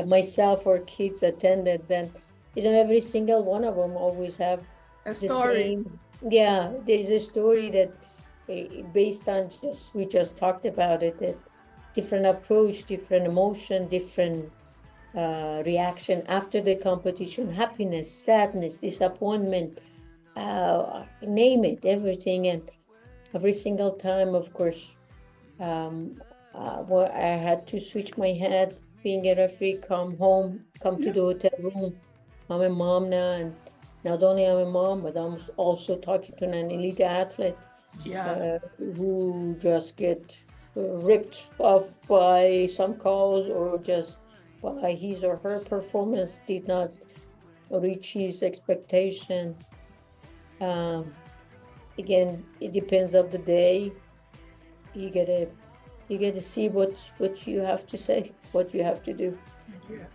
myself or kids attended, then every single one of them always have A the story. same. Yeah, there's a story that based on just we just talked about it, that different approach, different emotion, different reaction after the competition, happiness, sadness, disappointment, name it, everything. And every single time, of course, well, I had to switch my head, being a referee, come home, come to the hotel room. I'm a mom now, and not only I'm a mom, but I'm also talking to an elite athlete Yeah. who just get ripped off by some calls or just by his or her performance did not reach his expectation. Um, Again, it depends of the day. You gotta see what you have to say, what you have to do. Yeah.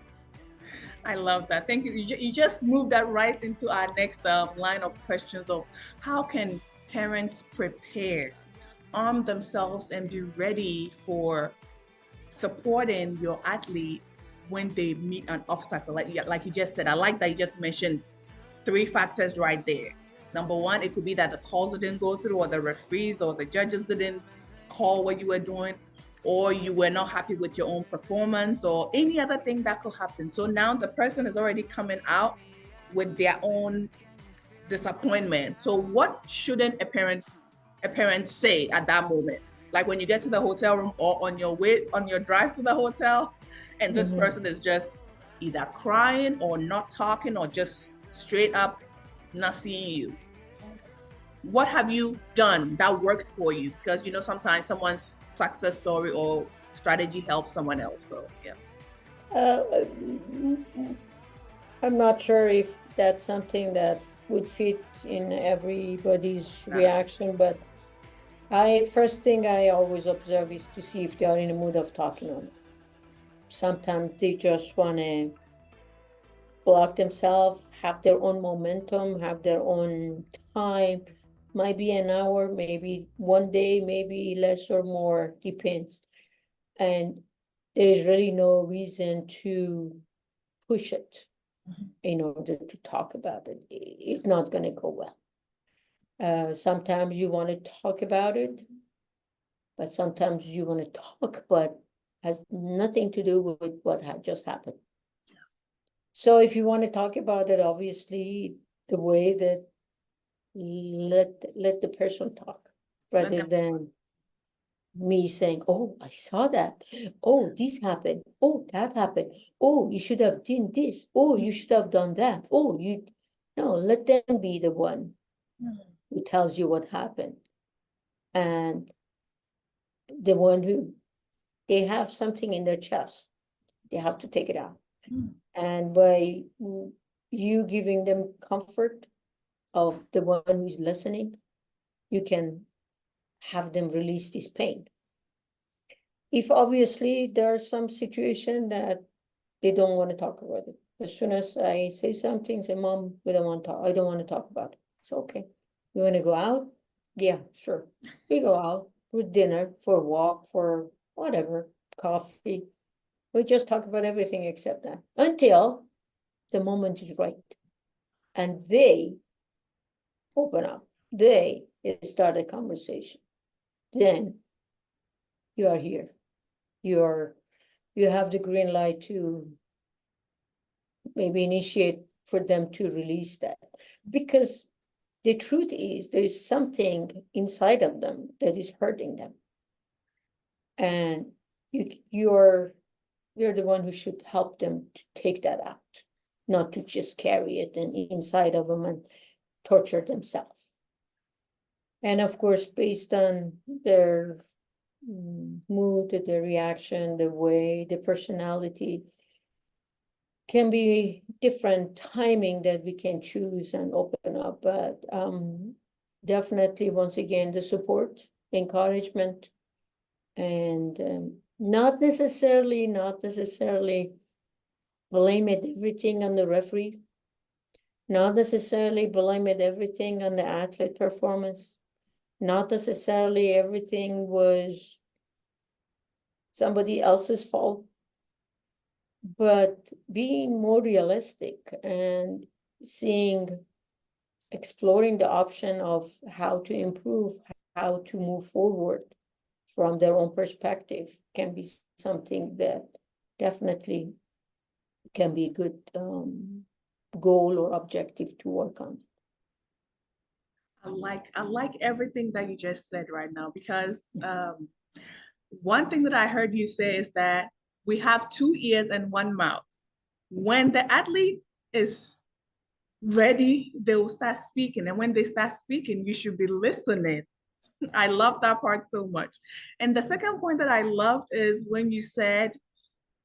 I love that. Thank you. You just moved that right into our next line of questions of how can parents prepare, arm themselves, and be ready for supporting your athlete when they meet an obstacle. Like you just said, I like that you just mentioned three factors right there. Number one, it could be that the calls didn't go through, or the referees or the judges didn't call what you were doing, or you were not happy with your own performance, or any other thing that could happen. So now the person is already coming out with their own disappointment. So what shouldn't a parent say at that moment? Like when you get to the hotel room or on your drive to the hotel, and this Mhm. person is just either crying or not talking or just straight up not seeing you. What have you done that worked for you? Because sometimes someone's success story or strategy helps someone else. So yeah. I'm not sure if that's something that would fit in everybody's Nah. reaction, but I first thing I always observe is to see if they are in a mood of talking or not. Sometimes they just want to block themselves, have their own momentum, have their own time. Might be an hour, maybe one day, maybe less or more, depends. And there is really no reason to push it in order to talk about it. It's not going to go well. Sometimes you want to talk about it, but sometimes you want to talk, but has nothing to do with what had just happened. So if you want to talk about it, obviously the way that let the person talk Let rather them. than me saying, "Oh, I saw that. Oh, this happened. Oh, that happened. Oh, you should have done this. Oh, you should have done that. Oh, you." No, let them be the one who tells you what happened, and the one who they have something in their chest, they have to take it out. And by you giving them comfort of the one who's listening, you can have them release this pain. If obviously there's some situation that they don't want to talk about it. As soon as I say something, say, Mom, we don't want to talk. I don't want to talk about it. It's okay. You want to go out? Yeah, sure. We go out for dinner, for a walk, for whatever, coffee. We just talk about everything except that until the moment is right. And they open up. They start a conversation. Then you are here. You're you have the green light to maybe initiate for them to release that. Because the truth is there is something inside of them that is hurting them. And you're the one who should help them to take that out, not to just carry it inside of them and torture themselves. And of course, based on their mood, their reaction, the way, the personality, can be different timing that we can choose and open up. But definitely, once again, the support, encouragement, and not necessarily blame it everything on the referee, not necessarily blame it everything on the athlete performance, not necessarily everything was somebody else's fault. but being more realistic and exploring the option of how to improve, how to move forward from their own perspective can be something that definitely can be a good goal or objective to work on. I like everything that you just said right now because one thing that I heard you say is that we have two ears and one mouth. When the athlete is ready, they will start speaking. And when they start speaking, you should be listening. I love that part so much. And the second point that I loved is when you said,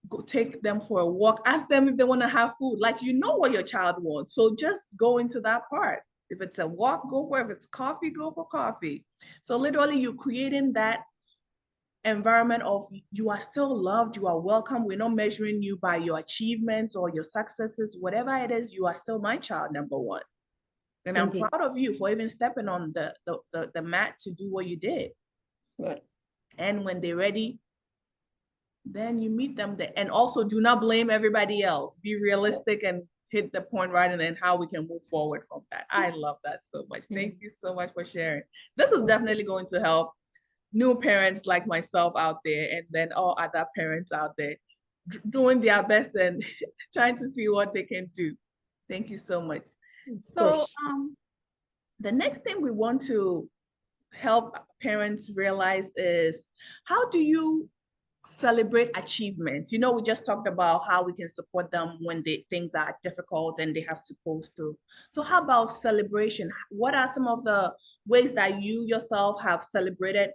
go take them for a walk, ask them if they want to have food. Like, you know what your child wants. So just go into that part. If it's a walk, go for it. If it's coffee, go for coffee. So literally you're creating that environment of you are still loved, you are welcome. We're not measuring you by your achievements or your successes, whatever it is, you are still my child, number one. And I'm Indeed. proud of you for even stepping on the mat to do what you did. Right. And when they're ready, then you meet them there. And also do not blame everybody else. Be realistic and hit the point right and then how we can move forward from that. I love that so much. Thank you so much for sharing. This is definitely going to help new parents like myself out there and then all other parents out there doing their best and trying to see what they can do. Thank you so much. Of So course. the next thing we want to help parents realize is how do you celebrate achievements? You know, we just talked about how we can support them when things are difficult and they have to pull through. So how about celebration? What are some of the ways that you yourself have celebrated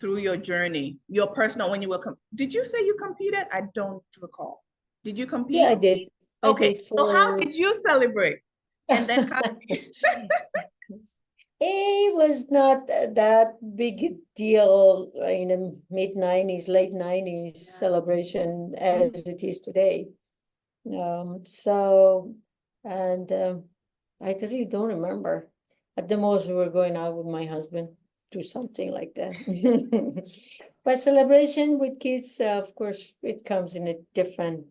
through your journey, your personal, when you were, did you say you competed? I don't recall. Did you Yeah, I compete? did. I Okay, did so how for did you celebrate? And then how, it was not that big a deal in the mid 90s, late 90s yes. celebration as Mhm. it is today. So, and I really don't remember. At the most, we were going out with my husband, do something like that. But celebration with kids, of course, it comes in a different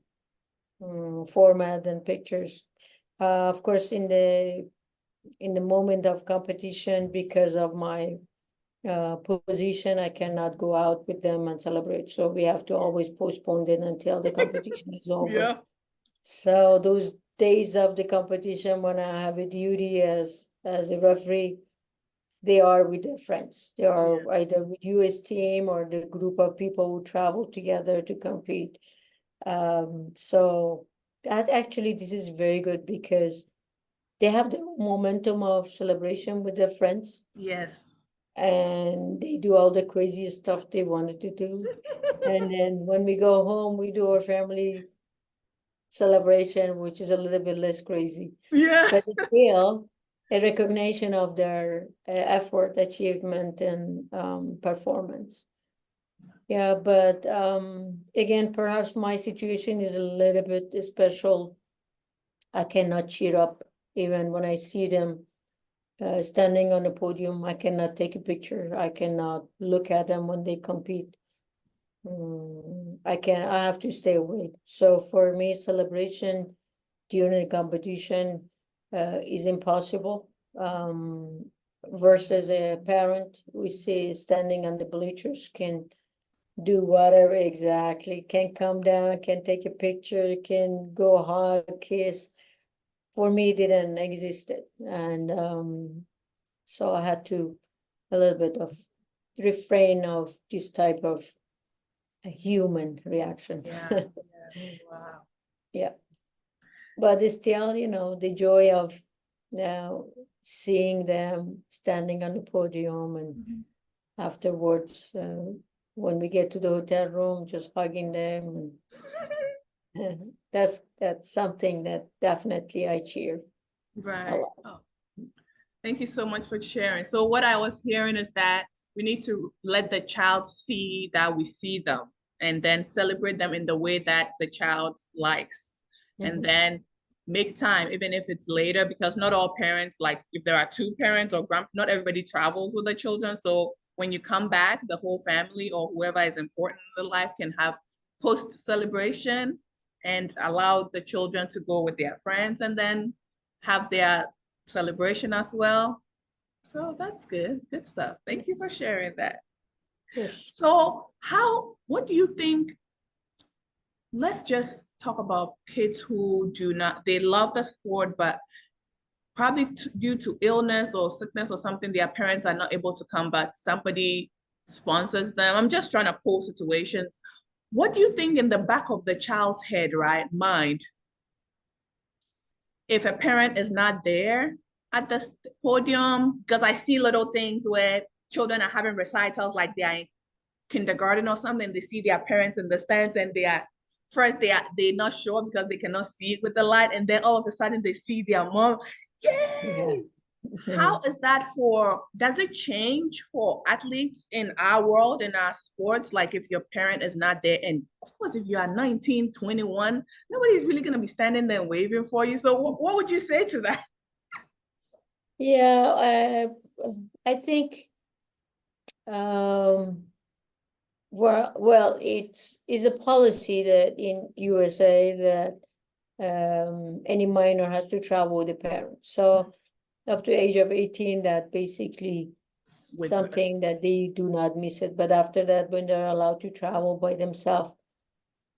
format and pictures. Of course, in the moment of competition, because of my position, I cannot go out with them and celebrate. So we have to always postpone it until the competition is over. Yeah. So those days of the competition when I have a duty as a referee, they are with their friends. They are Yeah. either with US team or the group of people who travel together to compete. So that actually this is very good because they have the momentum of celebration with their friends Yes. and they do all the crazy stuff they wanted to do. And then when we go home, we do our family celebration, which is a little bit less crazy, Yeah. but it's still a recognition of their effort, achievement, and performance. Yeah, but again, perhaps my situation is a little bit special. I cannot cheer up even when I see them standing on the podium. I cannot take a picture. I cannot look at them when they compete. I have to stay away. So for me, celebration during a competition is impossible. Versus a parent we see standing on the bleachers can do whatever exactly, can come down, can take a picture, can go hug, kiss. For me, it didn't exist. And so I had to a little bit of refrain of this type of a human reaction. Yeah. Yeah. Wow. Yeah, but it's still, the joy of now seeing them standing on the podium and Mhm. afterwards, when we get to the hotel room, just hugging them. And that's something that definitely I cheer a Right. lot. Oh, thank you so much for sharing. So what I was hearing is that we need to let the child see that we see them and then celebrate them in the way that the child likes. And Mhm. then make time, even if it's later, because not all parents, like if there are two parents or not everybody travels with the children. So when you come back, the whole family or whoever is important in the life can have post celebration and allow the children to go with their friends and then have their celebration as well. So that's good. Good stuff. Thank you for Yes, sharing that. of course. So what do you think? Let's just talk about kids who do not, they love the sport, but probably due to illness or sickness or something, their parents are not able to come, but somebody sponsors them. I'm just trying to pose situations. What do you think in the back of the child's head, right, mind, if a parent is not there at the podium? Because I see little things where children are having recitals like they are in kindergarten or something. They see their parents in the stands and they are first they're not sure because they cannot see it with the light, and then all of a sudden they see their mom. Yeah. Yay! How is that for, does it change for athletes in our world, in our sports? Like if your parent is not there, and of course, if you are 19, 21, nobody's really going to be standing there waving for you. So what would you say to that? Yeah, I think well, it's a policy that in USA that any minor has to travel with a parent. So up to age of 18, that basically With something that they do not miss it. But after that, when they're allowed to travel by themselves,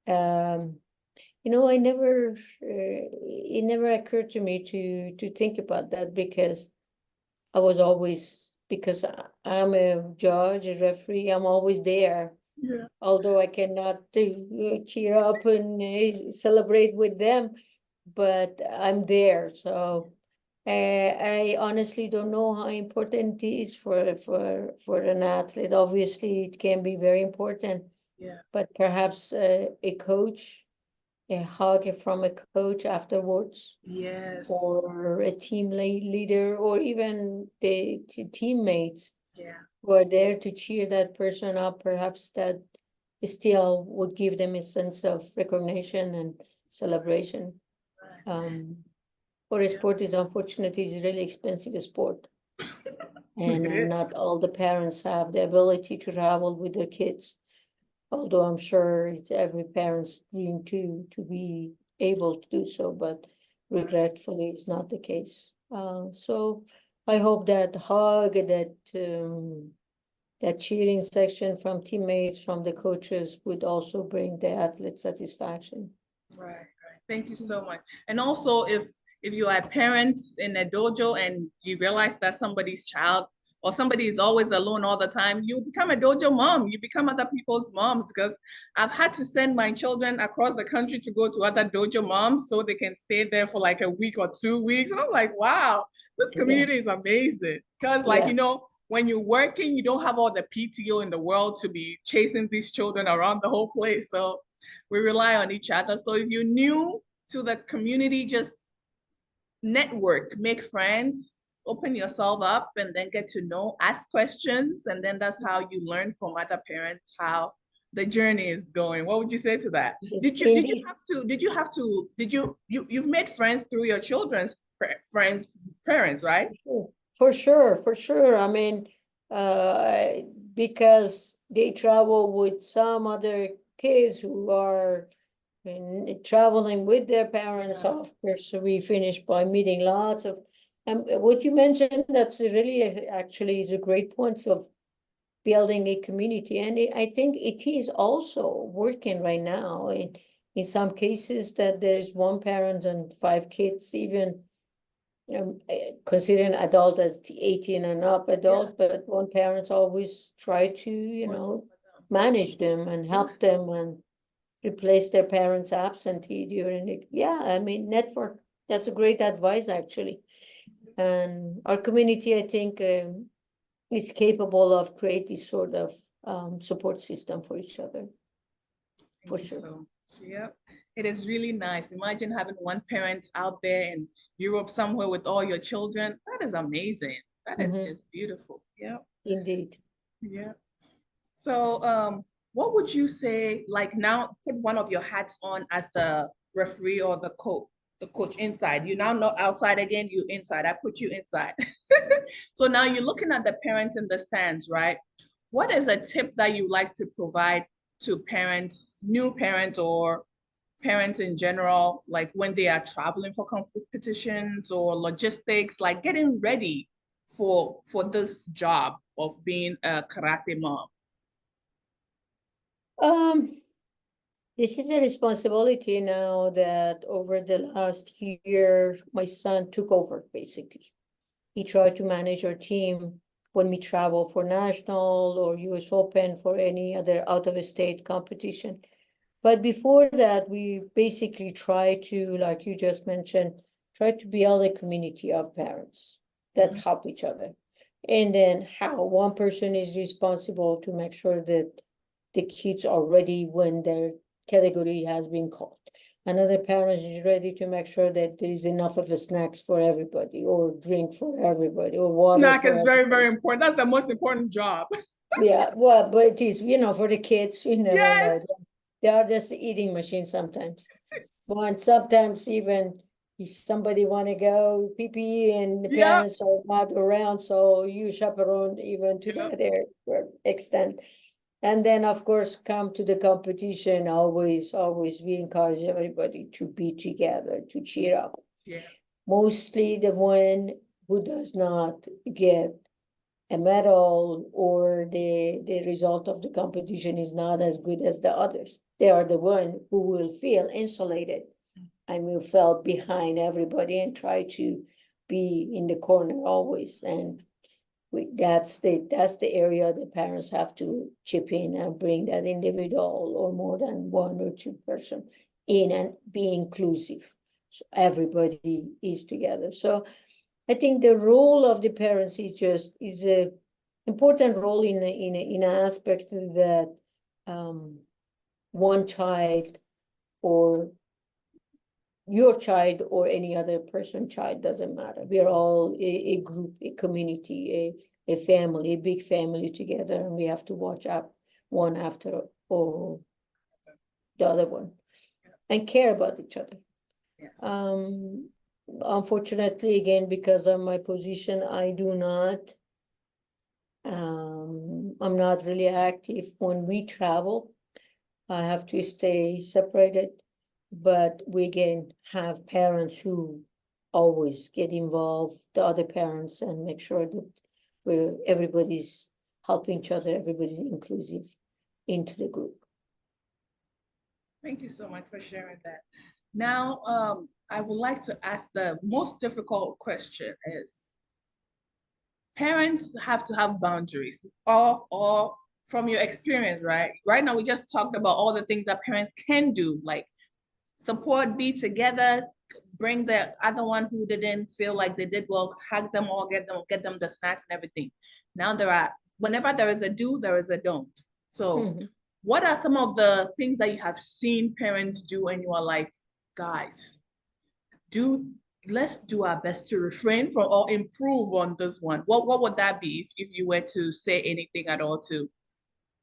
um, I never it never occurred to me to think about that because I was always because I'm a judge, a referee, I'm always there. yeah, Although I cannot cheer up and celebrate with them, but I'm there. So I honestly don't know how important it is for an athlete. Obviously, it can be very important, yeah, but perhaps a coach, a hug from a coach afterwards, yes, or a team leader, or even the teammates yeah, who are there to cheer that person up, perhaps that still would give them a sense of recognition and celebration. right, Um, for a yeah, sport is unfortunately is a really expensive sport, and it is, not all the parents have the ability to travel with their kids. Although I'm sure it's every parent's dream to be able to do so, but right, regretfully, it's not the case. So I hope that hug, that cheering section from teammates, from the coaches would also bring the athlete satisfaction. right, right. Thank you so much. And also, if you are a parent in a dojo and you realize that somebody's child or somebody is always alone all the time, you become a dojo mom. You become other people's moms, because I've had to send my children across the country to go to other dojo moms so they can stay there for like a week or 2 weeks. And I'm like, wow, this Yeah, community is amazing. Because like, yeah, when you're working, you don't have all the PTO in the world to be chasing these children around the whole place. So we rely on each other. So if you're new to the community, just network, make friends, open yourself up, and then get to know, ask questions, and then that's how you learn from other parents how the journey is going. What would you say to that? indeed. You've made friends through your children's friends parents, right? Sure. For sure, for sure. I mean, because they travel with some other kids who are traveling with their parents. Yeah, Of course, we finish by meeting lots of, and what you mentioned, that's really actually is a great point of building a community. And I think it is also working right now in some cases that there's one parent and five kids, even considering adult as 18 and up yeah. adult, but one parents always try to, Watching for them. manage them and Yeah. help them and replace their parents absentee during it. Yeah, I mean, network, that's a great advice actually. And our community, I think, is capable of create this sort of support system for each other, for Thank you sure. so much. Yep. It is really nice. Imagine having one parent out there in Europe somewhere with all your children. That is amazing. That is Mhm. just beautiful. Yep. Indeed. Yeah. So, what would you say, like now put one of your hats on as the referee or the coach inside. You now not outside again, you inside. I put you inside. So now you're looking at the parents in the stands, right? What is a tip that you like to provide to parents, new parents, or parents in general, like when they are traveling for competitions or logistics, like getting ready for this job of being a karate mom? Um, this is a responsibility now that over the last year, my son took over basically. He tried to manage our team when we travel for national or US Open for any other out of state competition. But before that, we basically try to, like you just mentioned, try to build a community of parents that Mhm. help each other. And then how one person is responsible to make sure that the kids are ready when their category has been called. Another parent is ready to make sure that there is enough of a snacks for everybody, or drink for everybody, or water Snack for is very, everybody. very important. That's the most important job. Yeah, well, but it is, for the kids, you never know. Yes. They are just eating machines sometimes. But sometimes even if somebody want to go pee pee and the Yeah. parents are not around, so you chaperone even to Yeah. that extent. And then, of course, come to the competition, always we encourage everybody to be together, to cheer up. Yeah. Mostly the one who does not get a medal or the result of the competition is not as good as the others. They are the one who will feel insulated and will feel behind everybody and try to be in the corner always. And that's the area the parents have to chip in and bring that individual or more than one or two person in and be inclusive. So everybody is together. So I think the role of the parents is a important role in an aspect that one child or your child or any other person child doesn't matter. We're all a group, a community, a family, a big family together, and we have to watch out one after or the other one and care about each other. Yes. Unfortunately, again, because of my position, I do not. I'm not really active when we travel. I have to stay separated, but we again have parents who always get involved, the other parents, and make sure that everybody's helping each other, everybody's inclusive into the group. Thank you so much for sharing that. Now, I would like to ask the most difficult question is, parents have to have boundaries, or from your experience, right? Right now, we just talked about all the things that parents can do, like support, be together, bring the other one who didn't feel like they did well, hug them all, get them the snacks and everything. Now whenever there is a do, there is a don't. So Mhm. what are some of the things that you have seen parents do and you are like, guys, let's do our best to refrain from or improve on this one? What would that be if you were to say anything at all to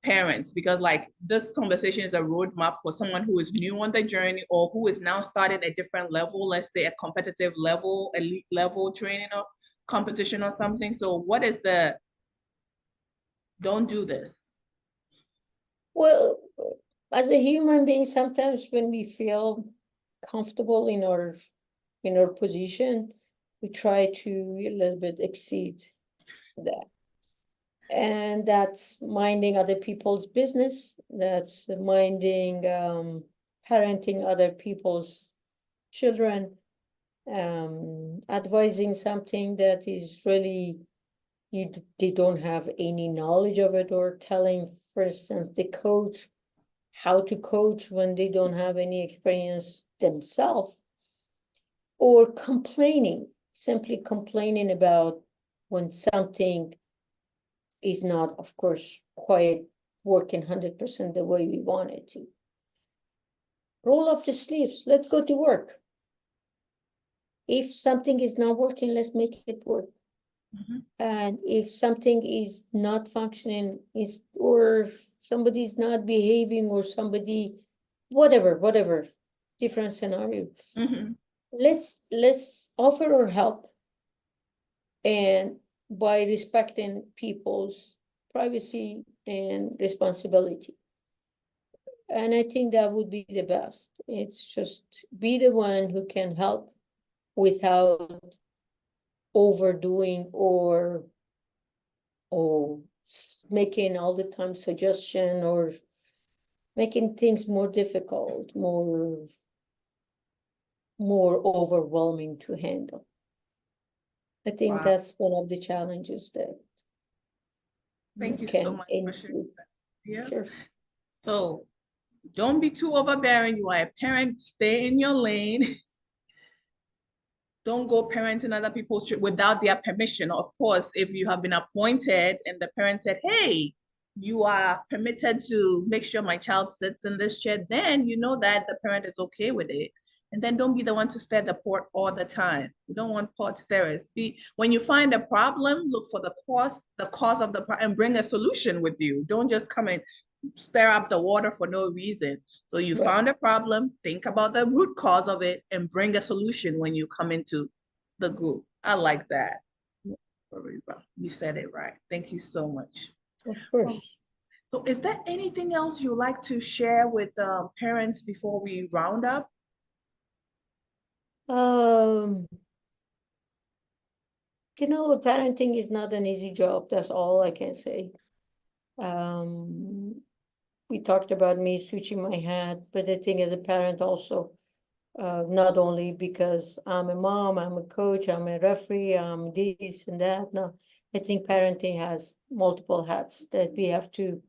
parents? Because like this conversation is a roadmap for someone who is new on the journey or who is now starting a different level, let's say a competitive level, elite level training or competition or something. So what is the don't do this? Well, as a human being, sometimes when we feel comfortable in our position, we try to a little bit exceed that. And that's minding other people's business. That's minding, parenting other people's children, advising something that is really they don't have any knowledge of it, or telling, for instance, the coach how to coach when they don't have any experience themselves, or simply complaining about when something is not, of course, quite working 100% the way we want it to. Roll up the sleeves, let's go to work. If something is not working, let's make it work. Mhm. And if something is not functioning, or somebody's not behaving, or somebody, whatever, different scenario, Mhm. let's offer our help, and by respecting people's privacy and responsibility. And I think that would be the best. It's just be the one who can help without overdoing or making all the time suggestion or making things more difficult, more overwhelming to handle. I think Wow. that's one of the challenges that Thank you you so can much for sharing include. that. Yeah. Sure. So don't be too overbearing. You are a parent, stay in your lane. Don't go parenting other people's children without their permission. Of course, if you have been appointed and the parent said, hey, you are permitted to make sure my child sits in this chair, then you know that the parent is okay with it. And then don't be the one to stir the pot all the time. You don't want pot stirrers. When you find a problem, look for the cause of the problem, and bring a solution with you. Don't just come and stir up the water for no reason. So you Right. found a problem, think about the root cause of it, and bring a solution when you come into the group. I like that. You said it right. Thank you so much. Of course. Oh, so is there anything else you'd like to share with parents before we round up? Um, parenting is not an easy job. That's all I can say. We talked about me switching my hat, but I think as a parent also, not only because I'm a mom, I'm a coach, I'm a referee, I'm this and that. No, I think parenting has multiple hats that we have to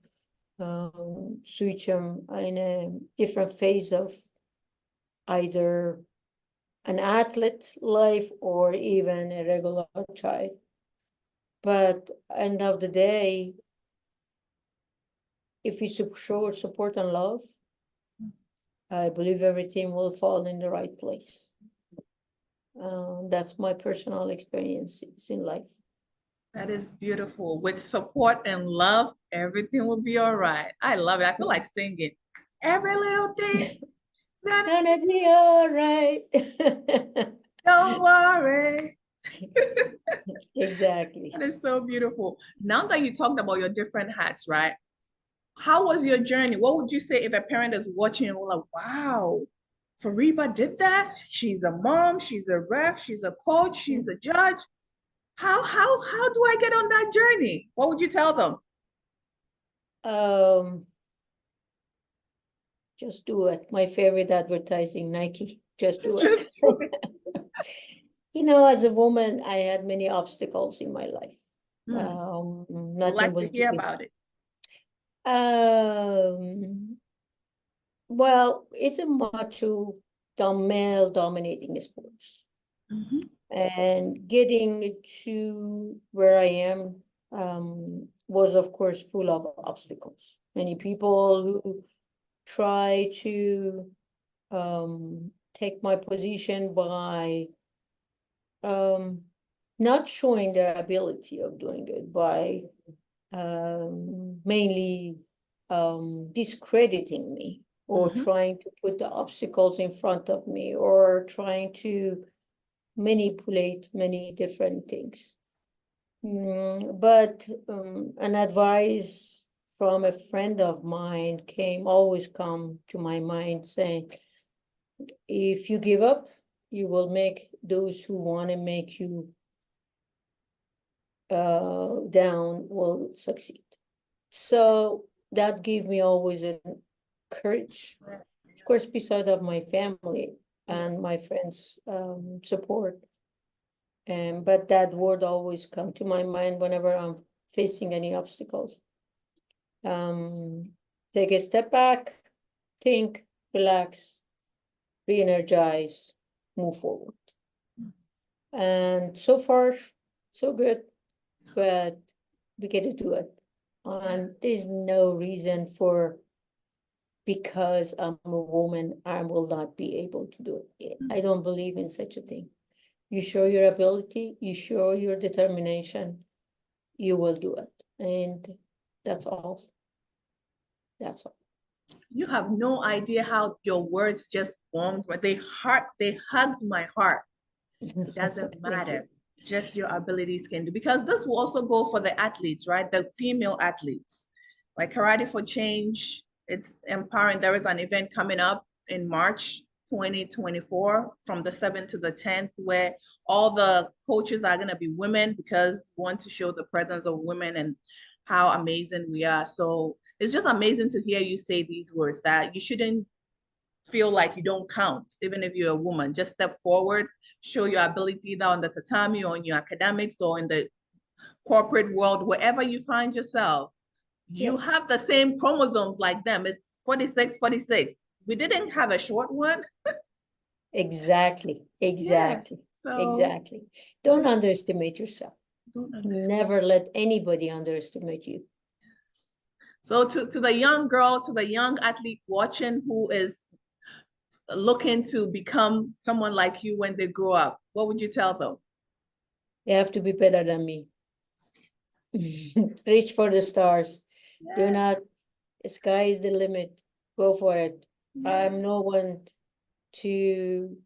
switch them in a different phase of either an athlete life or even a regular child. But end of the day, if we show support and love, I believe everything will fall in the right place. That's my personal experiences in life. That is beautiful. With support and love, everything will be all right. I love it. I feel like singing. Every little thing, Gonna be all right. don't worry. Exactly. That is so beautiful. Now that you talked about your different hats, right? How was your journey? What would you say if a parent is watching and we're like, wow, Fariba did that? She's a mom, she's a ref, she's a coach, she's a judge. How do I get on that journey? What would you tell them? Um, just do it. My favorite advertising, Nike. Just do it. Just do it. As a woman, I had many obstacles in my life. Hmm. Would Nothing like to was hear given. about it. Well, it's a macho, male dominating sports. Mhm. And getting to where I am was, of course, full of obstacles. Many people who try to take my position by not showing their ability of doing it, by mainly discrediting me or Mhm. trying to put the obstacles in front of me or trying to manipulate many different things. But an advice from a friend of mine always come to my mind saying, if you give up, you will make those who want to make you down will succeed. So that gave me always a courage. Of course, beside of my family Yeah. and my friends' support. But that word always come to my mind whenever I'm facing any obstacles. Take a step back, think, relax, re-energize, move forward. And so far, so good, but we get to do it. And there's no reason because I'm a woman, I will not be able to do it. I don't believe in such a thing. You show your ability, you show your determination, you will do it. And that's all. That's all. You have no idea how your words just warmed, but they hugged my heart. It doesn't Thank you. matter. Just your abilities can do. Because this will also go for the athletes, right? The female athletes. Like Karate for Change It's empowering. There is an event coming up in March 2024 from the 7th to the 10th, where all the coaches are going to be women because we want to show the presence of women and how amazing we are. So it's just amazing to hear you say these words, that you shouldn't feel like you don't count, even if you're a woman. Just step forward, show your ability either on the tatami or in your academics or in the corporate world, wherever you find yourself. You Yes, have the same chromosomes like them. It's 46, 46. We didn't have a short one. exactly, Yeah. exactly, So exactly. Don't just underestimate yourself. don't understand. Never let anybody underestimate you. So to the young girl, to the young athlete watching who is looking to become someone like you when they grow up, what would you tell them? You have to be better than me. Reach for the stars. Do Yes, not, sky is the limit. Go for it. yes. I'm no one to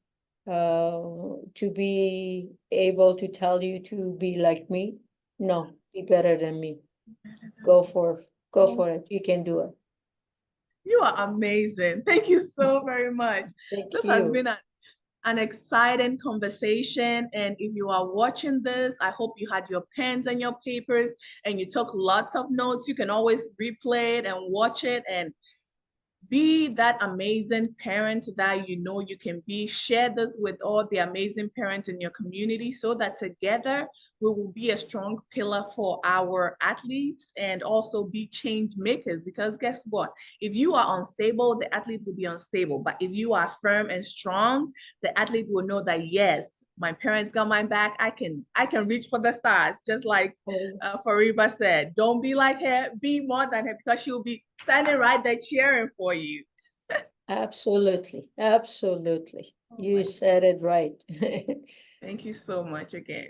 be able to tell you to be like me. No, be better than me. Go for Oh, it. You can do it. you are amazing. Thank you so very much. Thank This has you. been an exciting conversation. And if you are watching this, I hope you had your pens and your papers and you took lots of notes. You can always replay it and watch it and be that amazing parent that you know you can be. Share this with all the amazing parents in your community so that together we will be a strong pillar for our athletes and also be change makers. Because guess what? If you are unstable, the athlete will be unstable. But if you are firm and strong, the athlete will know that yes, my parents got my back. I can reach for the stars, just like Yes. Fariba said. Don't be like her, be more than her, because she'll be standing right there cheering for you. Absolutely. Absolutely. Oh You my, said it right. thank you so much again.